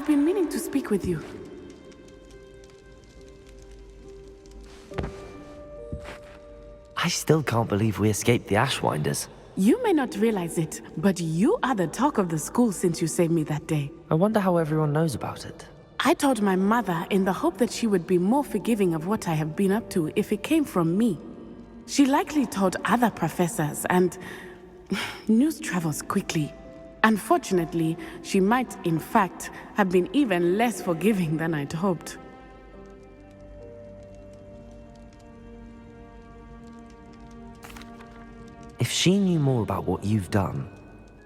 I've been meaning to speak with you. I still can't believe we escaped the Ashwinders. You may not realize it, but you are the talk of the school since you saved me that day. I wonder how everyone knows about it. I told my mother in the hope that she would be more forgiving of what I have been up to if it came from me. She likely told other professors, and news travels quickly. Unfortunately, she might, in fact, have been even less forgiving than I'd hoped. If she knew more about what you've done,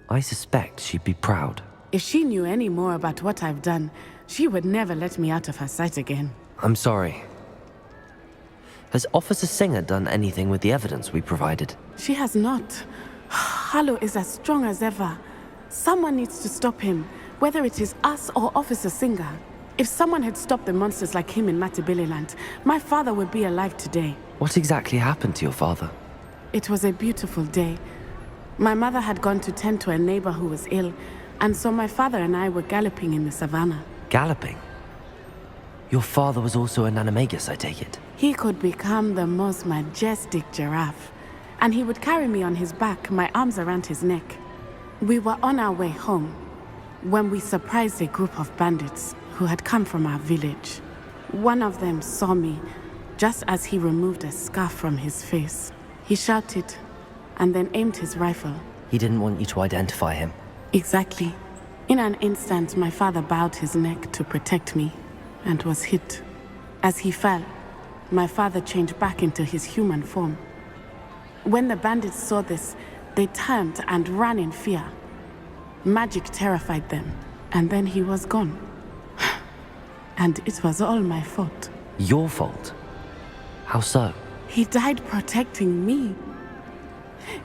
I suspect she'd be proud. If she knew any more about what I've done, she would never let me out of her sight again. I'm sorry. Has Officer Singer done anything with the evidence we provided? She has not. Harlow is as strong as ever. Someone needs to stop him, whether it is us or Officer Singer. If someone had stopped the monsters like him in Matabeleland, my father would be alive today. What exactly happened to your father? It was a beautiful day. My mother had gone to tend to a neighbor who was ill, and so my father and I were galloping in the savannah. Galloping? Your father was also an animagus, I take it? He could become the most majestic giraffe, and he would carry me on his back, my arms around his neck. We were on our way home when we surprised a group of bandits who had come from our village. One of them saw me just as he removed a scarf from his face. He shouted and then aimed his rifle. He didn't want you to identify him. Exactly. In an instant, my father bowed his neck to protect me and was hit. As he fell, my father changed back into his human form. When the bandits saw this, they turned and ran in fear. Magic terrified them, and then he was gone. And it was all my fault. Your fault? How so? He died protecting me.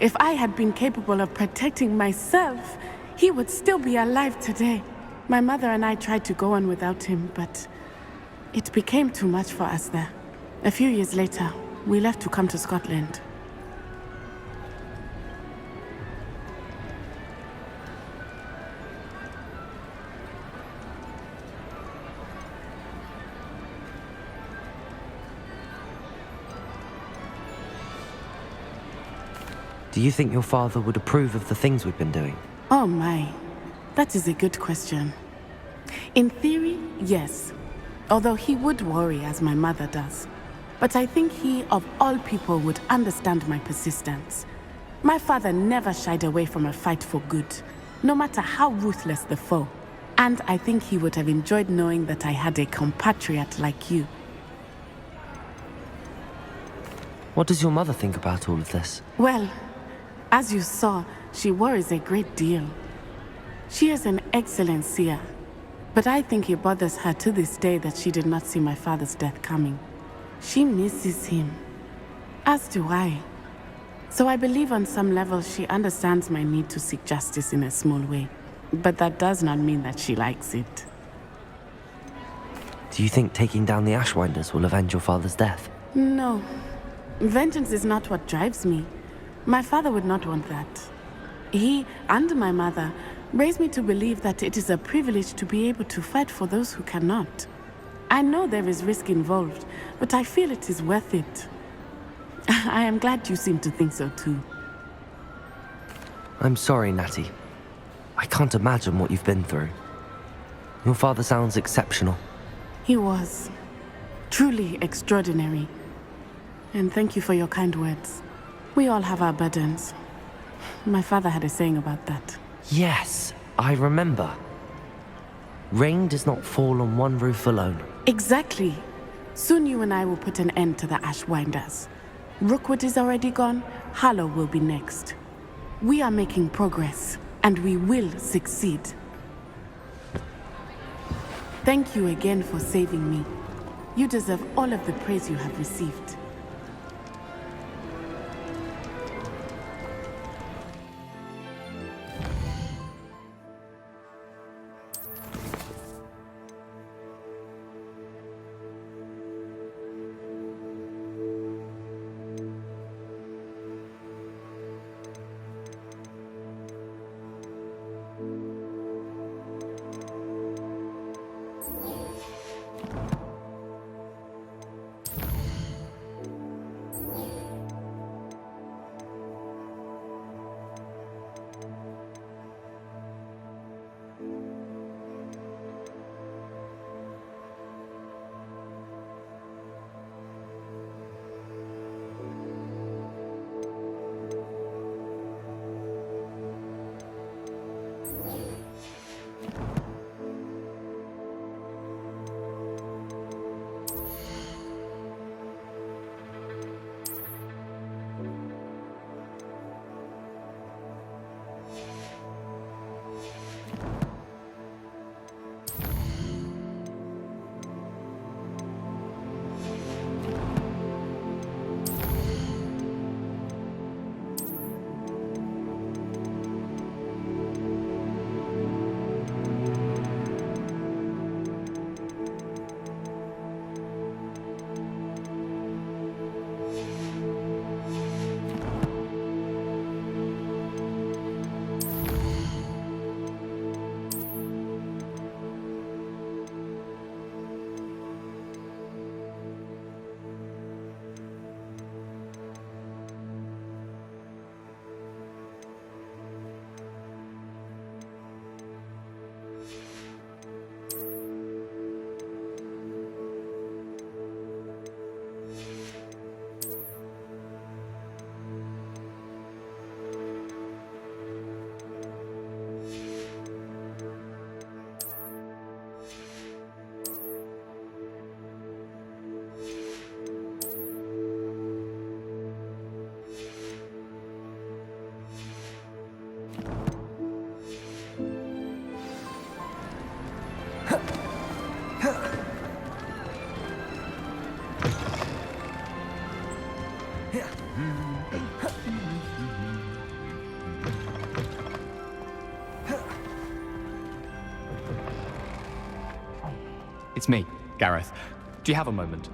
If I had been capable of protecting myself, he would still be alive today. My mother and I tried to go on without him, but it became too much for us there. A few years later, we left to come to Scotland. Do you think your father would approve of the things we've been doing? Oh my, that is a good question. In theory, yes. Although he would worry as my mother does. But I think he, of all people, would understand my persistence. My father never shied away from a fight for good, no matter how ruthless the foe. And I think he would have enjoyed knowing that I had a compatriot like you. What does your mother think about all of this? Well, as you saw, she worries a great deal. She is an excellent seer, but I think it bothers her to this day that she did not see my father's death coming. She misses him, as do I. So I believe on some level she understands my need to seek justice in a small way, but that does not mean that she likes it. Do you think taking down the Ashwinders will avenge your father's death? No. Vengeance is not what drives me. My father would not want that. He and my mother raised me to believe that it is a privilege to be able to fight for those who cannot. I know there is risk involved, but I feel it is worth it. I am glad you seem to think so too. I'm sorry, Natty. I can't imagine what you've been through. Your father sounds exceptional. He was. Truly extraordinary. And thank you for your kind words. We all have our burdens. My father had a saying about that. Yes, I remember. Rain does not fall on one roof alone. Exactly. Soon you and I will put an end to the Ashwinders. Rookwood is already gone. Harlow will be next. We are making progress, and we will succeed. Thank you again for saving me. You deserve all of the praise you have received. It's me, Gareth. Do you have a moment?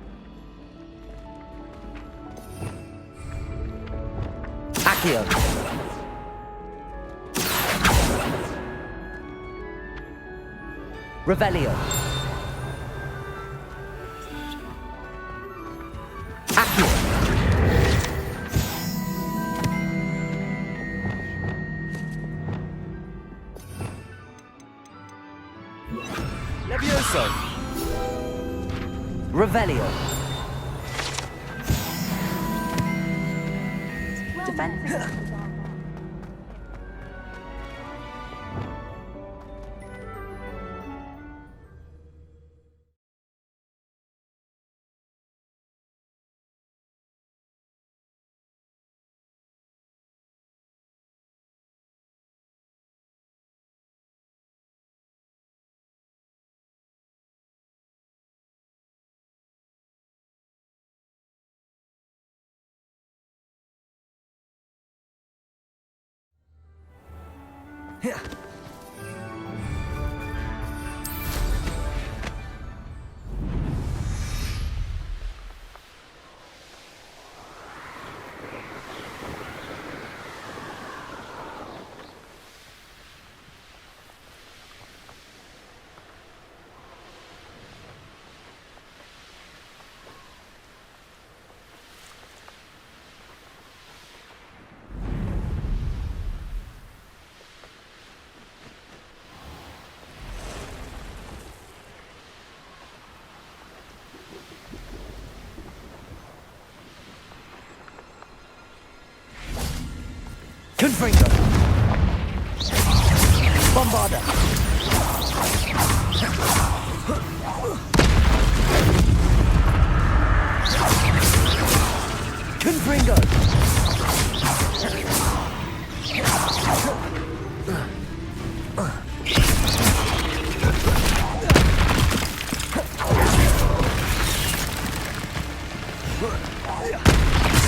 Accio. Revelio. Accio. Levioso! Revelio. Confringo. Bombarda. Confringo.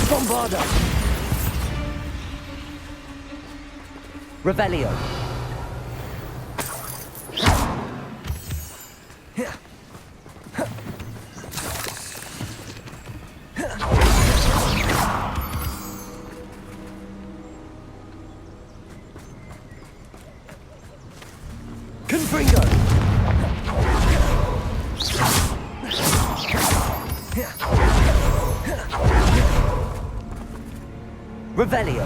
Bombarda. Revelio. Confringo. Revelio.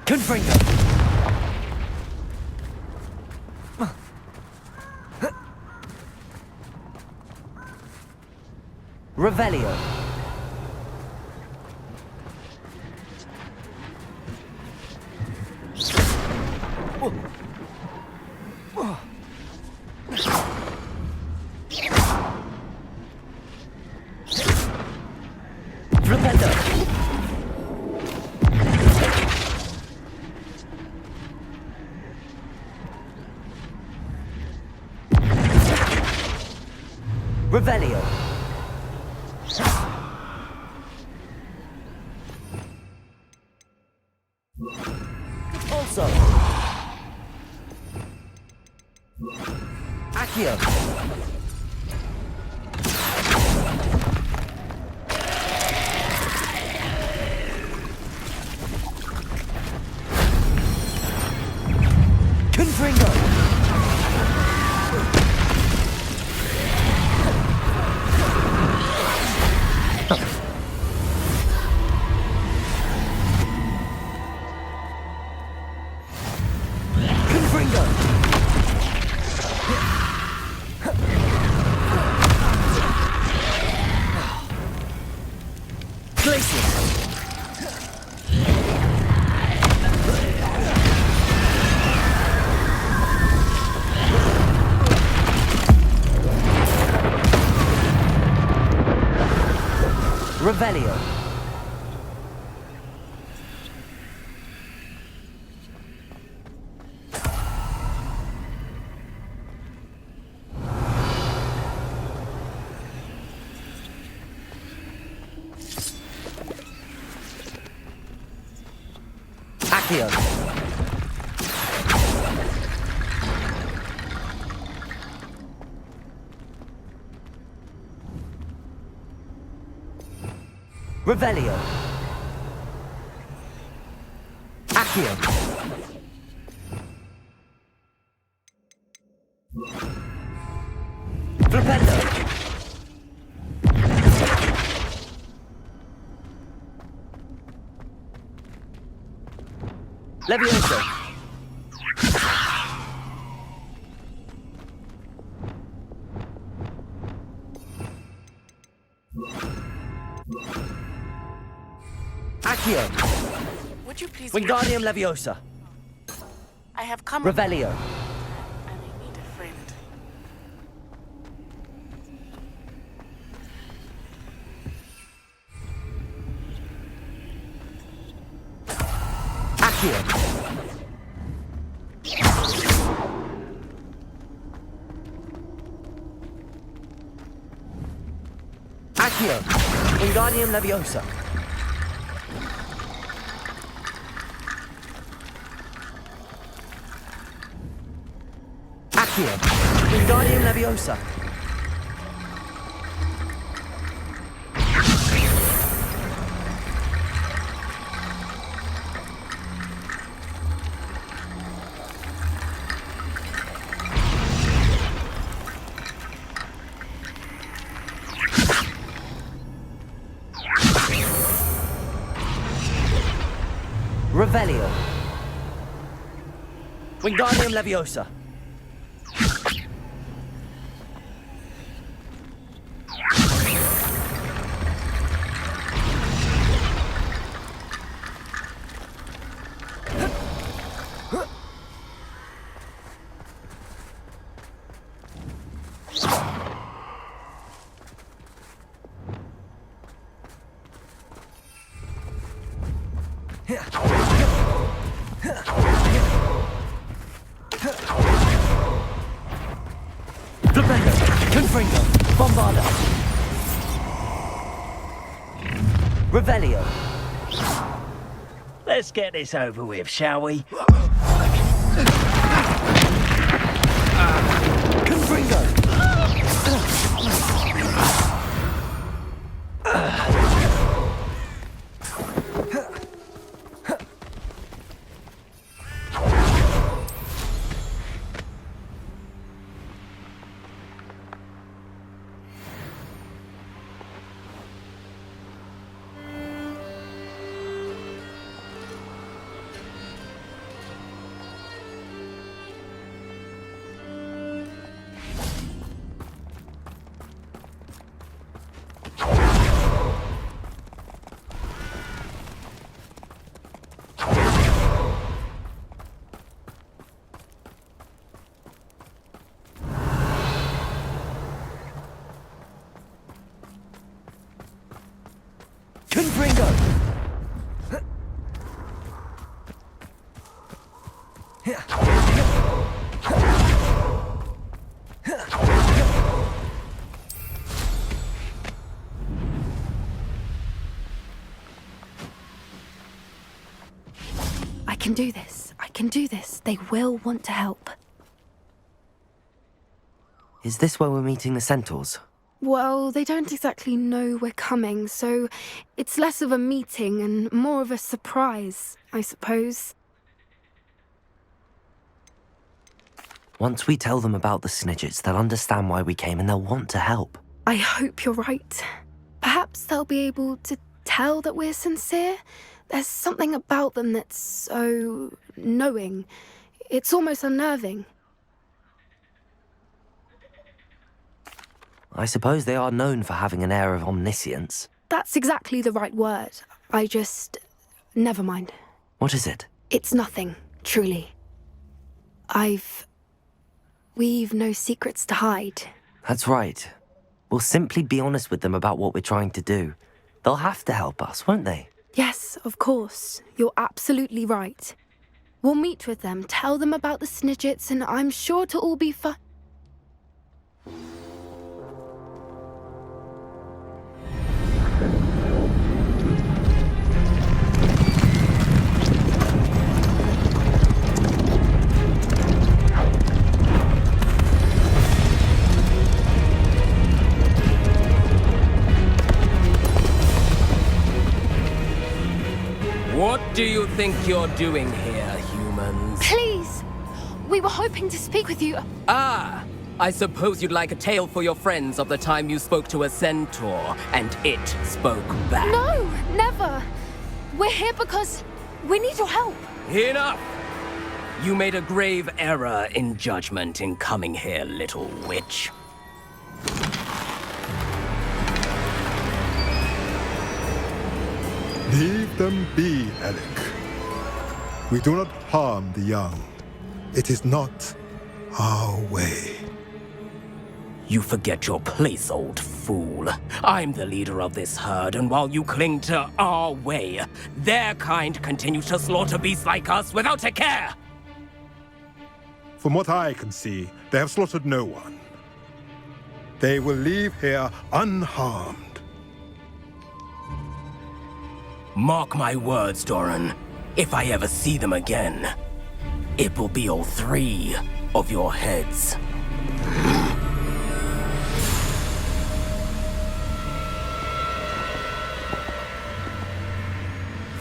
Confringo. Revelio. Flipendo. Revelio. Also. Accio. Confringo. Confringo. Glacier. Revelio. Accio. Revelio. Accio. Flipendo. Levioso. Accio. Would you please... Wingardium Leviosa. I have come... Revelio. And I need a friend. Accio. Accio. Wingardium Leviosa. Accio. Wingardium Leviosa. Revelio. Wingardium Leviosa. Flipendo. Confringo. Bombarda. Revelio. Let's get this over with, shall we? Confringo. Confringo. I can do this. I can do this. They will want to help. Is this where we're meeting the centaurs? Well, they don't exactly know we're coming, so it's less of a meeting and more of a surprise, I suppose. Once we tell them about the Snidgets, they'll understand why we came and they'll want to help. I hope you're right. Perhaps they'll be able to tell that we're sincere. There's something about them that's so knowing. It's almost unnerving. I suppose they are known for having an air of omniscience. That's exactly the right word. I just... Never mind. What is it? It's nothing, truly. We've no secrets to hide. That's right. We'll simply be honest with them about what we're trying to do. They'll have to help us, won't they? Yes, of course. You're absolutely right. We'll meet with them, tell them about the Snidgets, and I'm sure it'll all be fun. What do you think you're doing here, humans? Please! We were hoping to speak with you. Ah! I suppose you'd like a tale for your friends of the time you spoke to a centaur, and it spoke back. No, never. We're here because we need your help. Enough! You made a grave error in judgment in coming here, little witch. Leave them be, Alec. We do not harm the young. It is not our way. You forget your place, old fool. I'm the leader of this herd, and while you cling to our way, their kind continue to slaughter beasts like us without a care! From what I can see, they have slaughtered no one. They will leave here unharmed. Mark my words, Doran. If I ever see them again, it will be all 3 of your heads.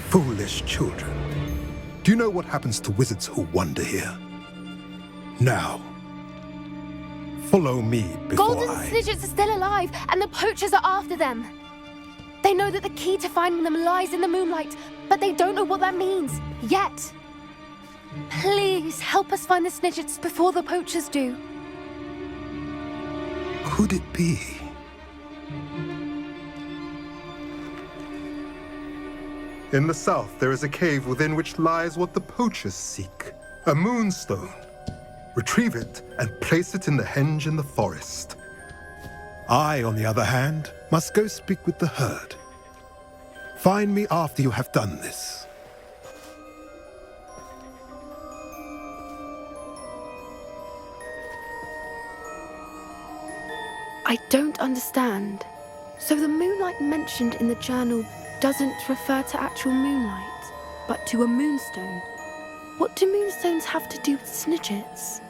Foolish children. Do you know what happens to wizards who wander here? Now, follow me before Golden I... Snidgets are still alive, and the poachers are after them. They know that the key to finding them lies in the moonlight, but they don't know what that means, yet. Please, help us find the Snidgets before the poachers do. Could it be? In the south, there is a cave within which lies what the poachers seek. A moonstone. Retrieve it and place it in the henge in the forest. I, on the other hand, must go speak with the herd. Find me after you have done this. I don't understand. So the moonlight mentioned in the journal doesn't refer to actual moonlight, but to a moonstone. What do moonstones have to do with Snidgets?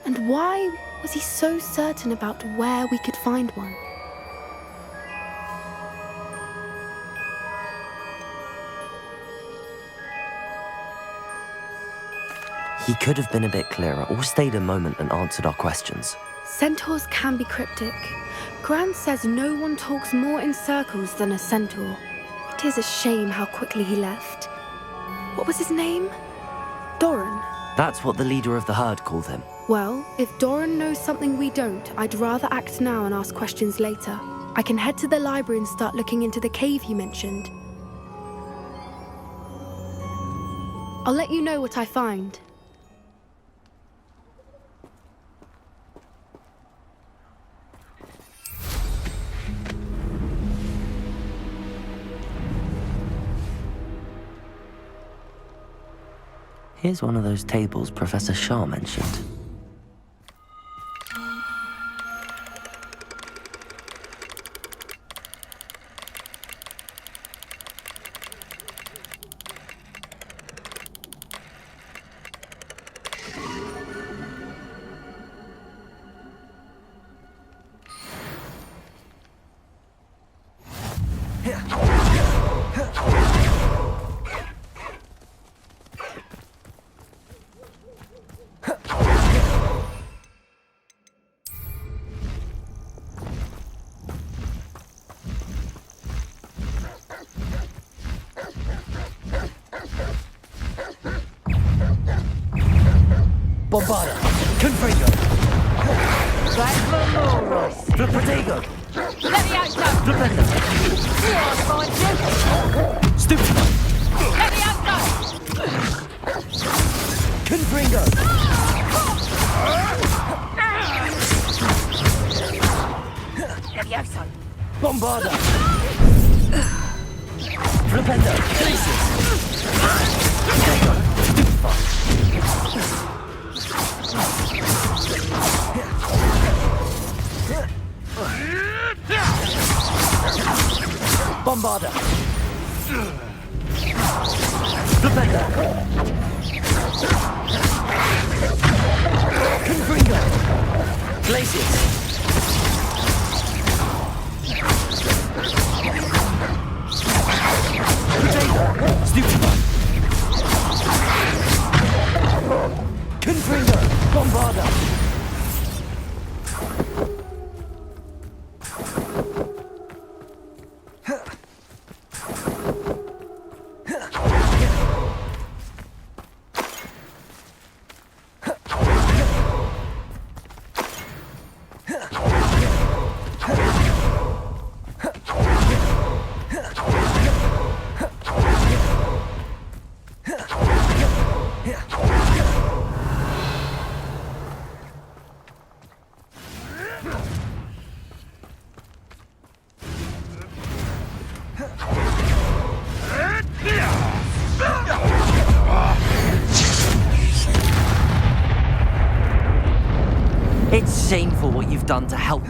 And why was he so certain about where we could find one? He could have been a bit clearer, or stayed a moment and answered our questions. Centaurs can be cryptic. Gran says no one talks more in circles than a centaur. It is a shame how quickly he left. What was his name? Doran. That's what the leader of the herd called him. Well, if Doran knows something we don't, I'd rather act now and ask questions later. I can head to the library and start looking into the cave you mentioned. I'll let you know what I find. Here's one of those tables Professor Shah mentioned. Bombada! Confringo! Flipperdigo! Let me out, Doug! Flipendo! Stupid! Let me out, Doug! Confringo! Levioso! Bombada! Flipendo! Glacius! Potato! Stupefy! Bombarda! Flipendo! Confringo! Glacius! Stupefy! Confringo! Bombarda! It's shameful what you've done to help.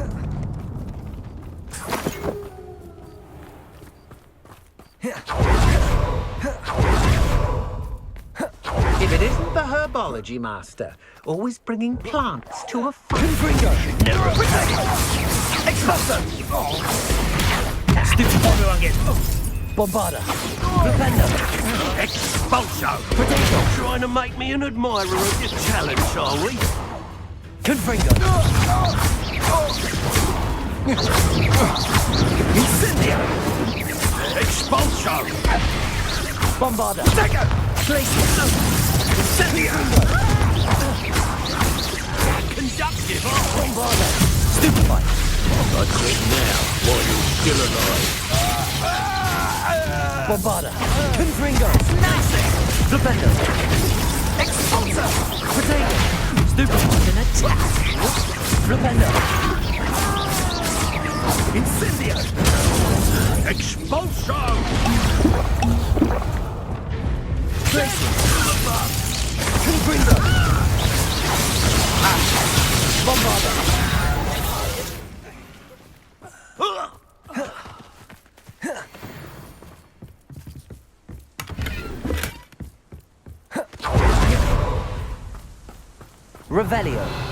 If it isn't the herbology master, always bringing plants to a Confringo! Expulso! Stupefy! Everyone get Bombarda! Flipendo! expulso! Potato! Trying to make me an admirer of your talent, are we? Confringo! Incendio! Expulso! Bombarda! Second! Glacius! Incendio! Conductive! Bombarda! Stupefy! I quit now, while you're still alive. Bombarda! Confringo! Flipendo! Expulso! Potato! Stupefy! An attack! Flipendo! Incendio! Expulso! Glacius! Confringo! Bombarda! Revelio.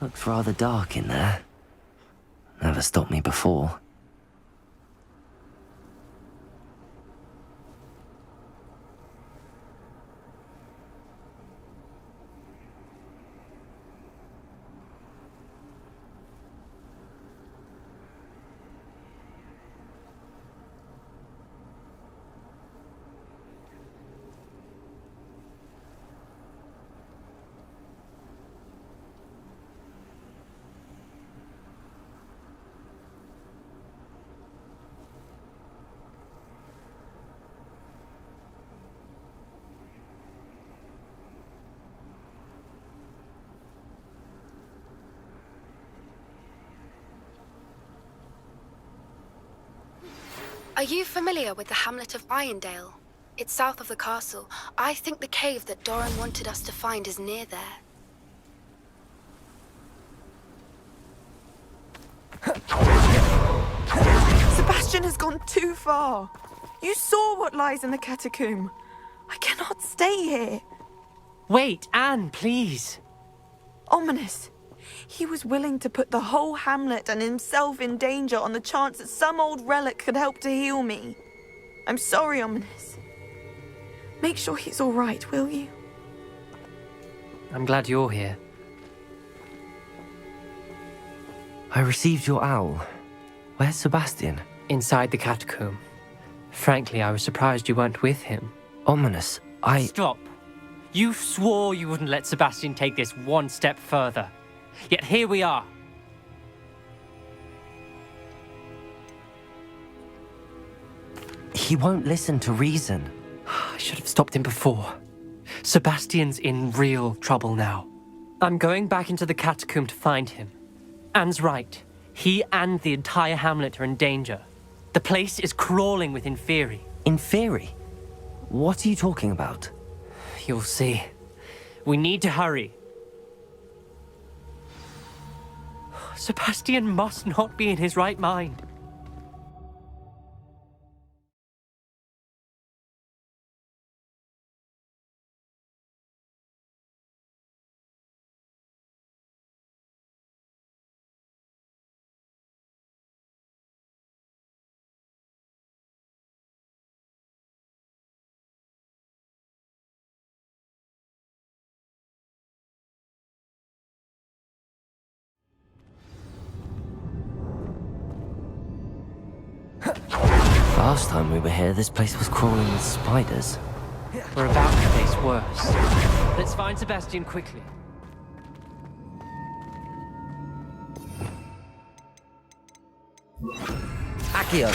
Looks rather dark in there. Never stopped me before. Are you familiar with the hamlet of Irondale? It's south of the castle. I think the cave that Doran wanted us to find is near there. Sebastian has gone too far. You saw what lies in the catacomb. I cannot stay here. Wait, Anne, please. Ominous. He was willing to put the whole hamlet and himself in danger on the chance that some old relic could help to heal me. I'm sorry, Ominous. Make sure he's all right, will you? I'm glad you're here. I received your owl. Where's Sebastian? Inside the catacomb. Frankly, I was surprised you weren't with him. Ominous, Stop. You swore you wouldn't let Sebastian take this one step further. Yet here we are. He won't listen to reason. I should have stopped him before. Sebastian's in real trouble now. I'm going back into the catacomb to find him. Anne's right. He and the entire hamlet are in danger. The place is crawling with Inferi. Inferi? What are you talking about? You'll see. We need to hurry. Sebastian must not be in his right mind. Last time we were here, this place was crawling with spiders. We're about to face worse. Let's find Sebastian quickly. Accio!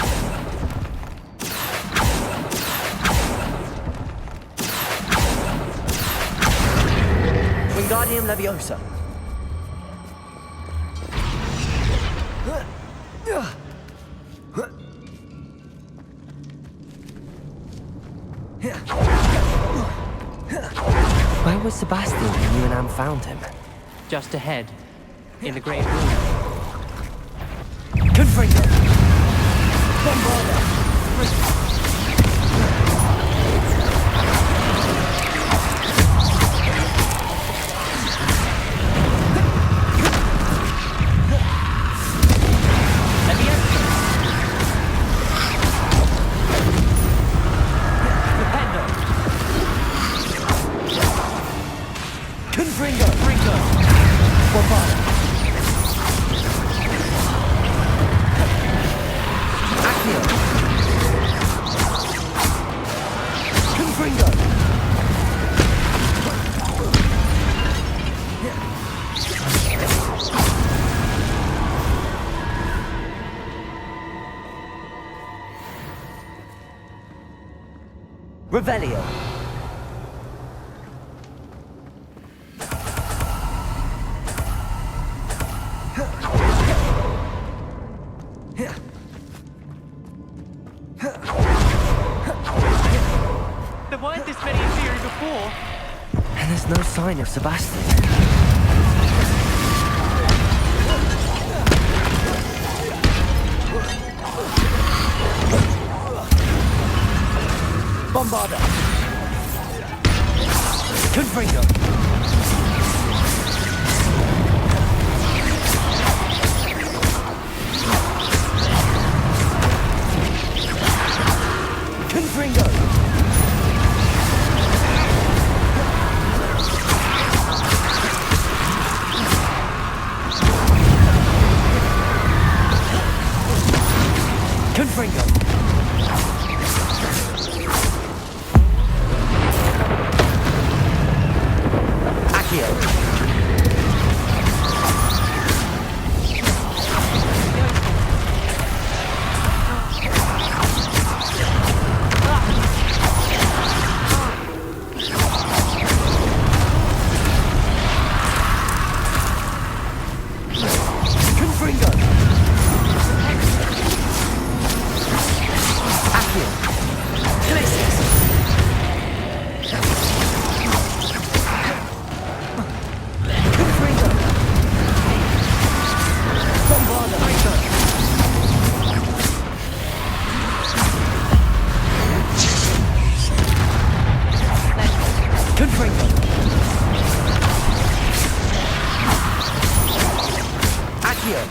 Wingardium Leviosa! Where was Sebastian when you and Anne found him? Just ahead, in the great room. Confringo! Confringo! Confringo! Bombard! Accio! Confringo! Revelio! There weren't this many in theory before. And there's no sign of Sebastian. Bombarda! Confringo! Confringo! Confringo! Accio! Confringo! Accio! Glacius! Confringo! Bombarda! Confringo! Accio!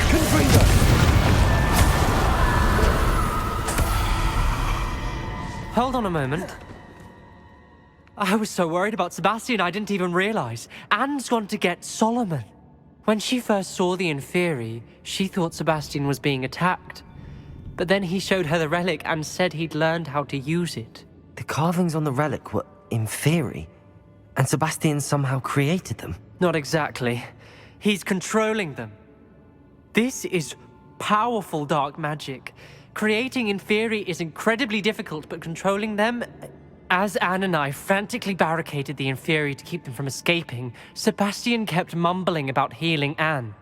Confringo! Hold on a moment. I was so worried about Sebastian I didn't even realize. Anne's gone to get Solomon. When she first saw the Inferi, she thought Sebastian was being attacked. But then he showed her the relic and said he'd learned how to use it. The carvings on the relic were Inferi, and Sebastian somehow created them. Not exactly. He's controlling them. This is powerful dark magic. Creating Inferi is incredibly difficult, but controlling them... As Anne and I frantically barricaded the Inferi to keep them from escaping, Sebastian kept mumbling about healing Anne.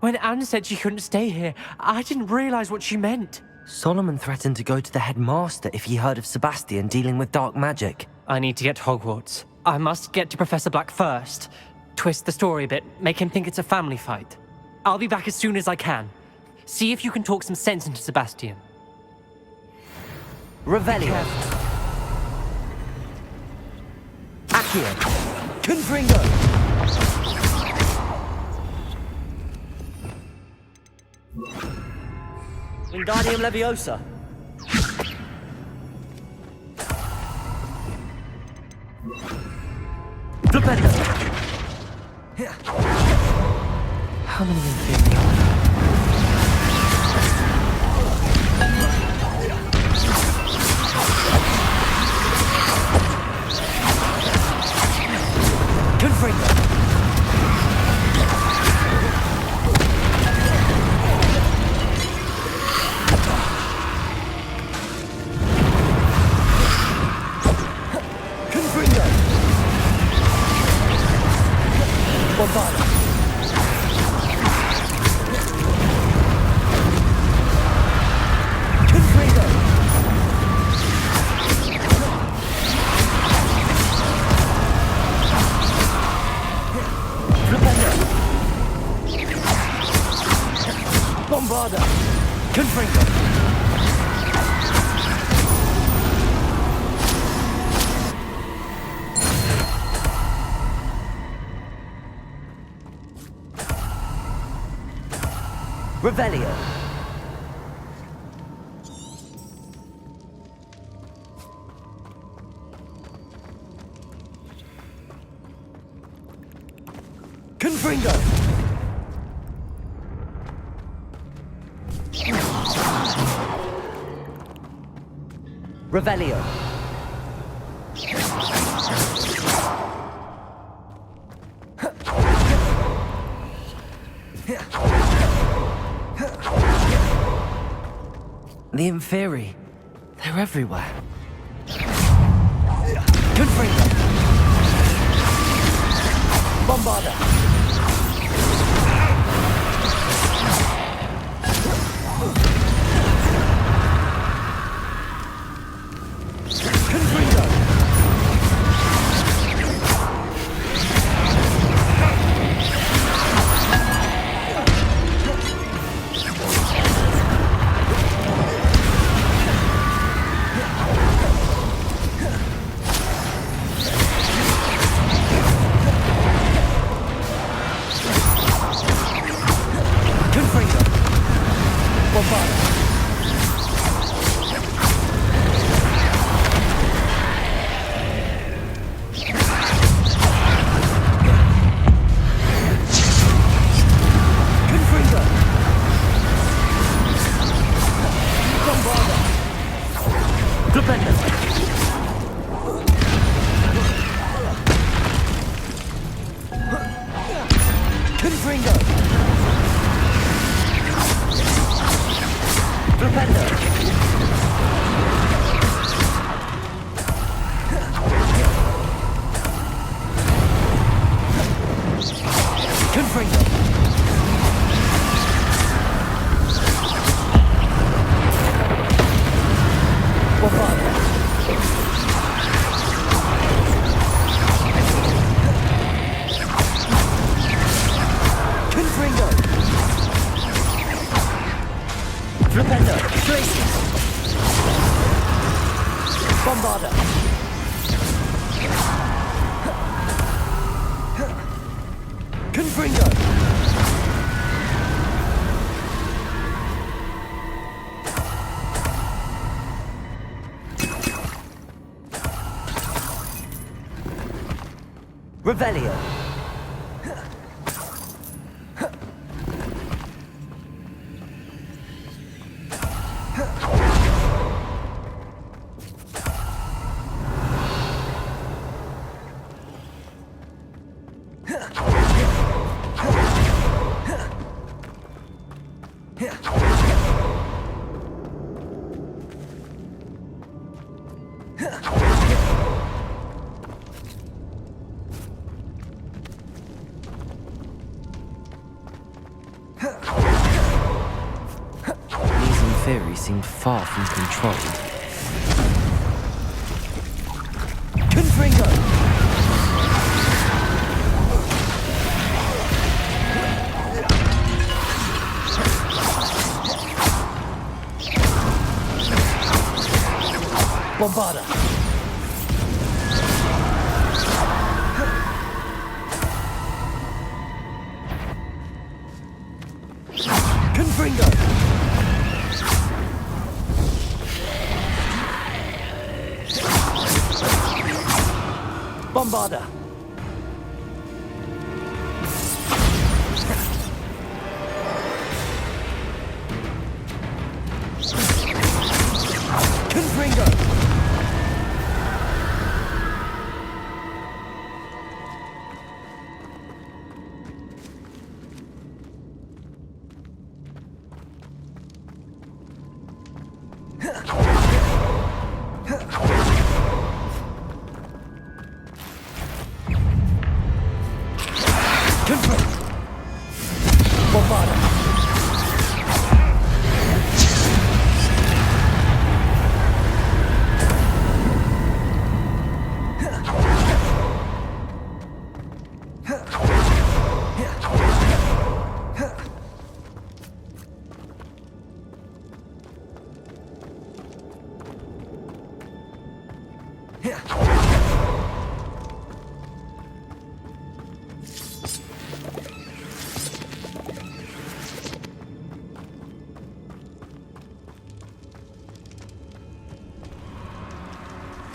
When Anne said she couldn't stay here, I didn't realize what she meant. Solomon threatened to go to the headmaster if he heard of Sebastian dealing with dark magic. I need to get to Hogwarts. I must get to Professor Black first. Twist the story a bit, make him think it's a family fight. I'll be back as soon as I can. See if you can talk some sense into Sebastian. Revelio! Accio! Confringo! Wingardium Leviosa! Flipendo! How many Inferi are there? Confringo! Confringo! Bombarda! Confringo! Bombarda! Confringo! Revelio! Confringo! Revelio. The Inferi. They're everywhere. Confringo. Bombarda. Confringo. Revelio. Inferi seemed far from controlled. Confringo! Bombarda! Confringo! Bombarda! Confringo!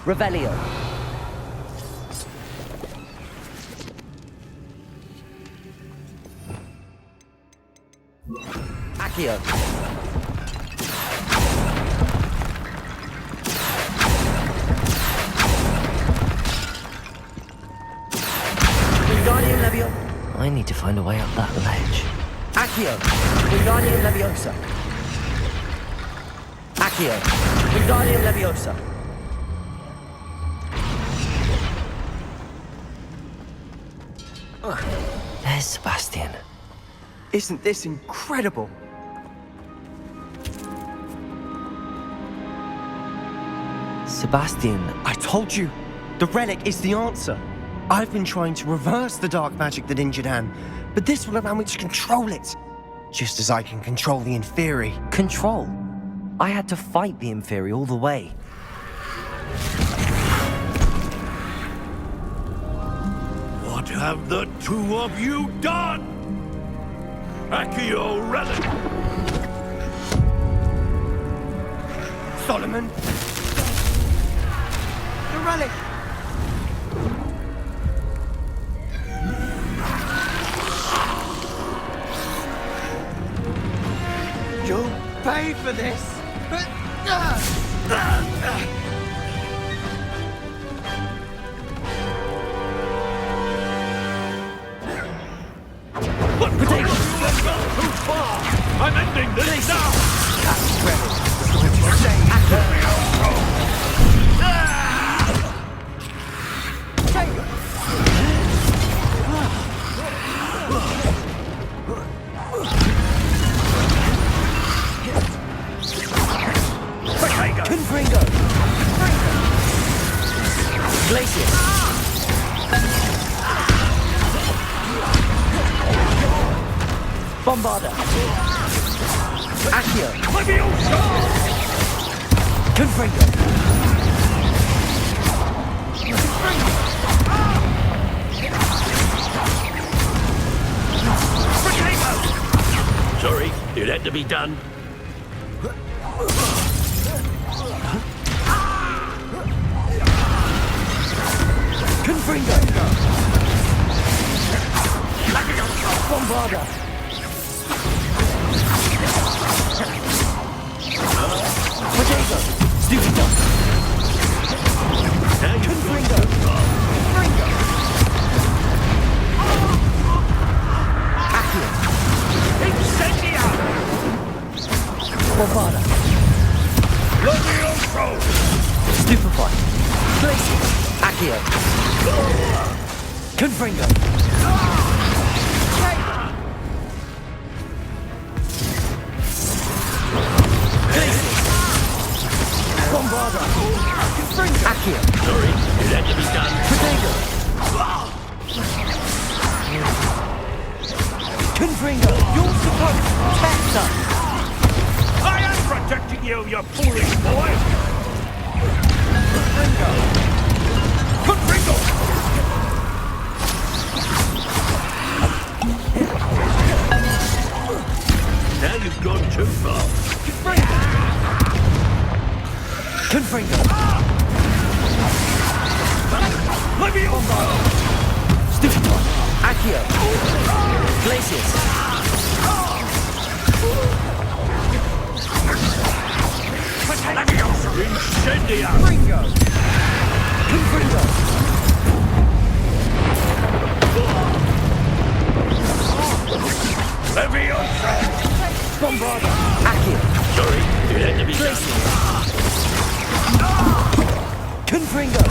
Revelio. Accio. Wingardium Leviosa. I need to find a way up that ledge. Accio. Wingardium Leviosa. Accio. Wingardium Leviosa. There's Sebastian. Isn't this incredible? Sebastian, I told you, the relic is the answer. I've been trying to reverse the dark magic that injured Anne, but this will allow me to control it. Just as I can control the Inferi. control. I had to fight the Inferi all the way. What have the two of you done? Accio relic! Solomon! The relic! You'll pay for this! What potatoes? You've gone too far! I'm ending this now! That's rebel. You're going to say Confringo! Glacius! Bombarda! Accio! Confringo! Sorry, it had to be done. Confringo! Bombarda! Potato! Stupid dog! Confringo! Accio! Incendia! Bombarda! Levioso! Stupefy! Glacius! Accio! Confringo! Glacius! Bombarda! Accio! Sorry, it had to be done. Potato! Confringo! You're supposed to protect us! I am protecting you, you foolish boy! Confringo! Confringo! Now you've gone too far. Confringo! Levioso! Stupefy! Accio! Glacius! Levioso! Incendia! Ringo! Confringo! Levioso! Bombarda! Accio! Sorry, it had to be done. Confringo!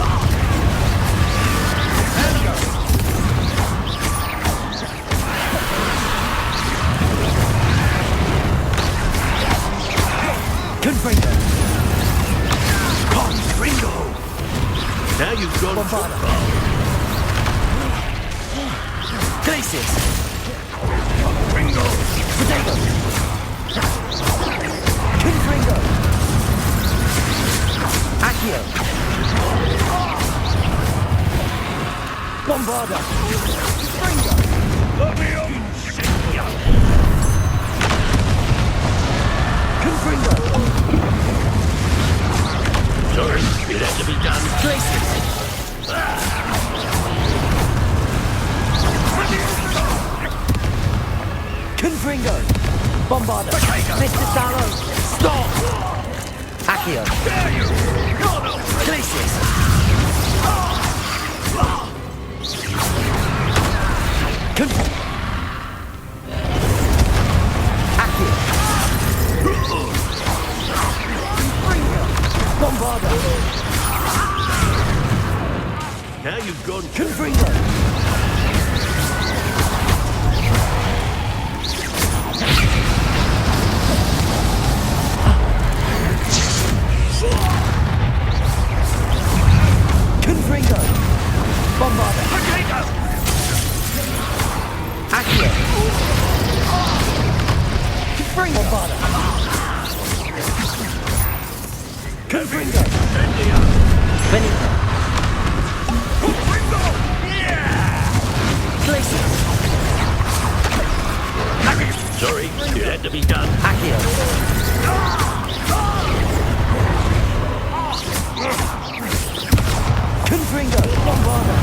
Confringo! Confringo! Now you've gone too Bombarda! far. Glacius! Confringo! Potato! Confringo! Accio! Bombarda! Levioso! Confringo! Sorry, it had to be done. Glacius! Confringo! Bombarda! Mr. Sallow! Stop! Accio! Glacius! Accio! Bombarda! Now you've gone... Confringo! Confringo! Bombarda! Potato! Accio! Confringo! Bombarda! Confringo! Benito! Glacius! Sorry, it had to be done. Accio! Confringo! Bombarda!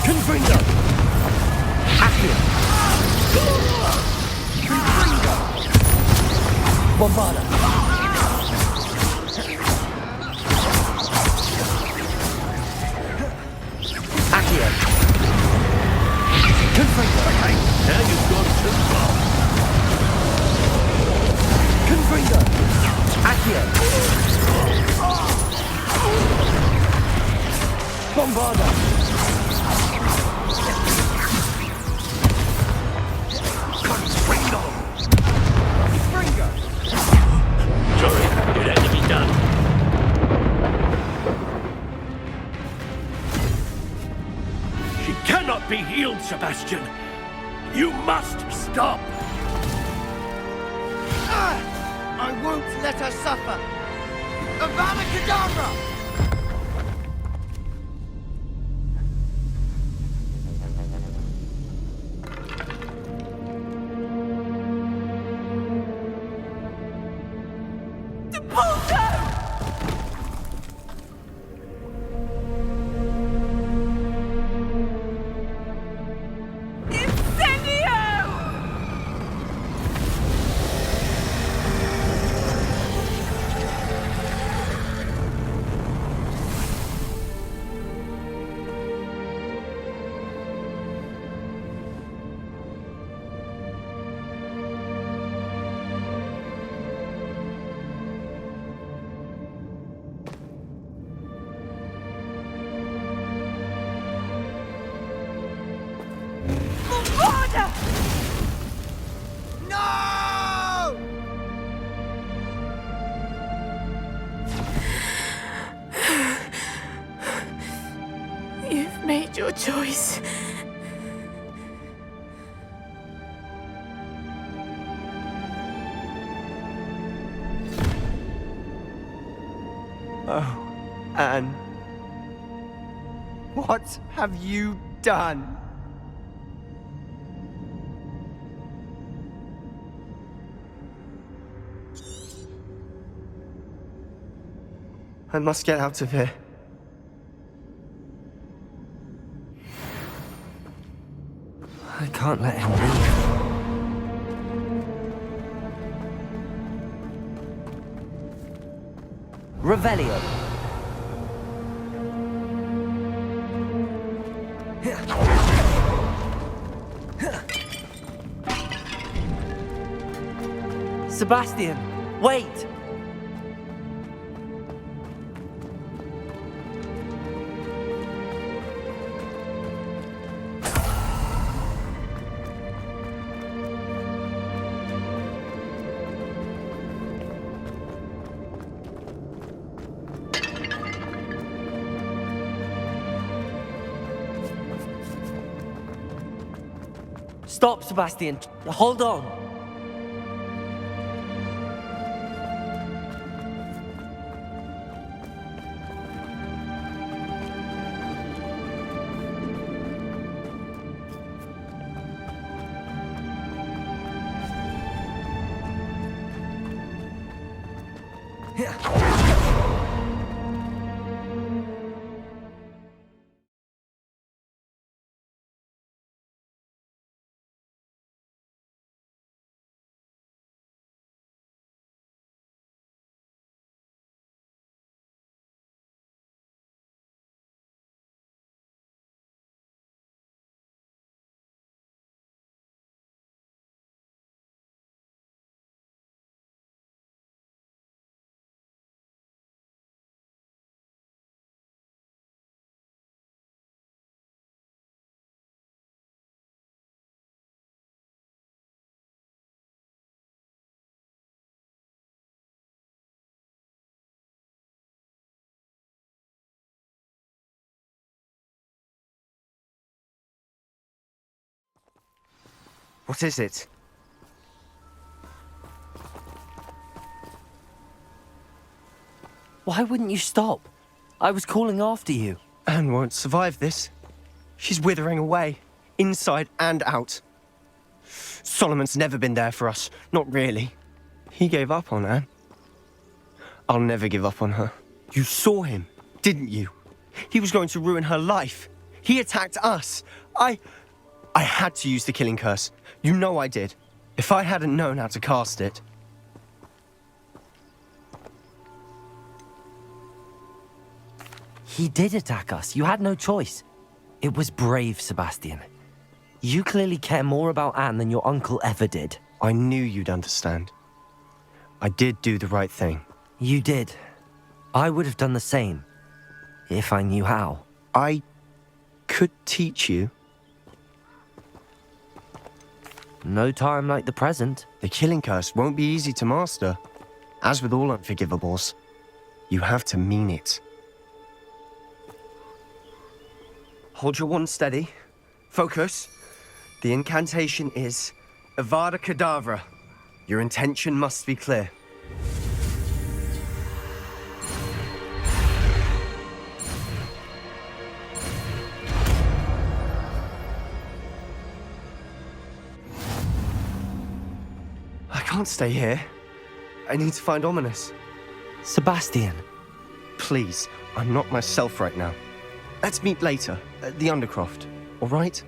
Confringo! Accio! Confringo! Bombarda! Accio! Confringo! Okay, now you've gone too far. Confringo! Accio! Bombarda! Confringo! Confringo! Sorry, it had to be done. She cannot be healed, Sebastian. You must stop. I won't let her suffer! Avada Kedavra! You've made your choice. Oh, Anne. What have you done? I must get out of here. I can't let him leave. Revelio. Sebastian, wait! Stop, Sebastian. Hold on. What is it? Why wouldn't you stop? I was calling after you. Anne won't survive this. She's withering away, inside and out. Solomon's never been there for us, not really. He gave up on Anne. I'll never give up on her. You saw him, didn't you? He was going to ruin her life. He attacked us. I had to use the killing curse. You know I did. If I hadn't known how to cast it... He did attack us. You had no choice. It was brave, Sebastian. You clearly care more about Anne than your uncle ever did. I knew you'd understand. I did do the right thing. You did. I would have done the same, if I knew how. I could teach you. No time like the present. The killing curse won't be easy to master. As with all unforgivables, you have to mean it. Hold your wand steady. Focus. The incantation is Avada Kedavra. Your intention must be clear. I can't stay here. I need to find Ominous. Sebastian. Please, I'm not myself right now. Let's meet later, at the Undercroft, all right?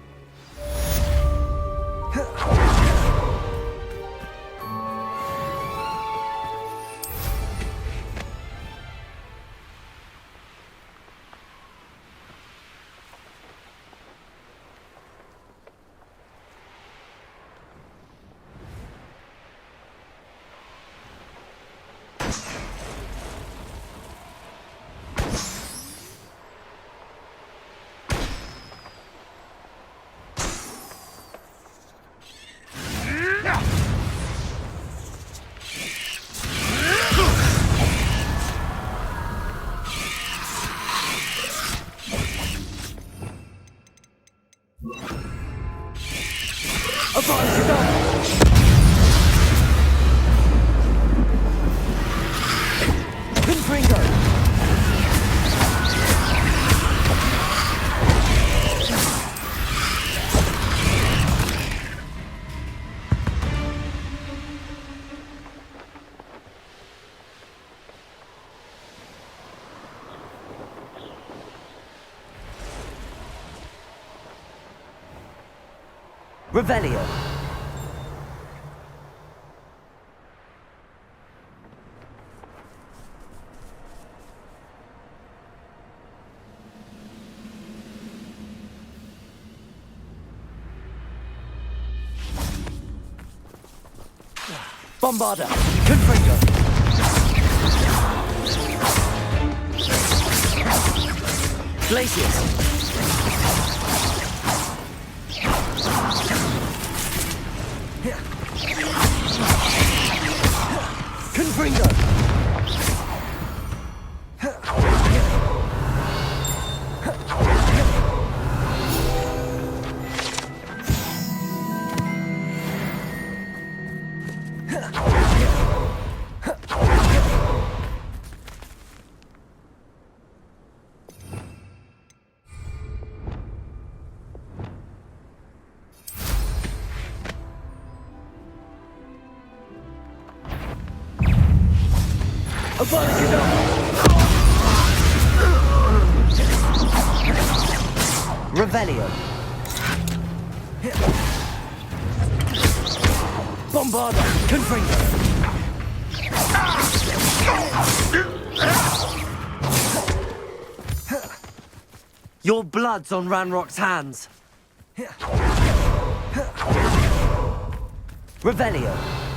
Revelio. Bombarda. Confringo. Glaciers. Confringo. Revelio. Bombarda. Confringo. Your blood's on Ranrock's hands. Revelio.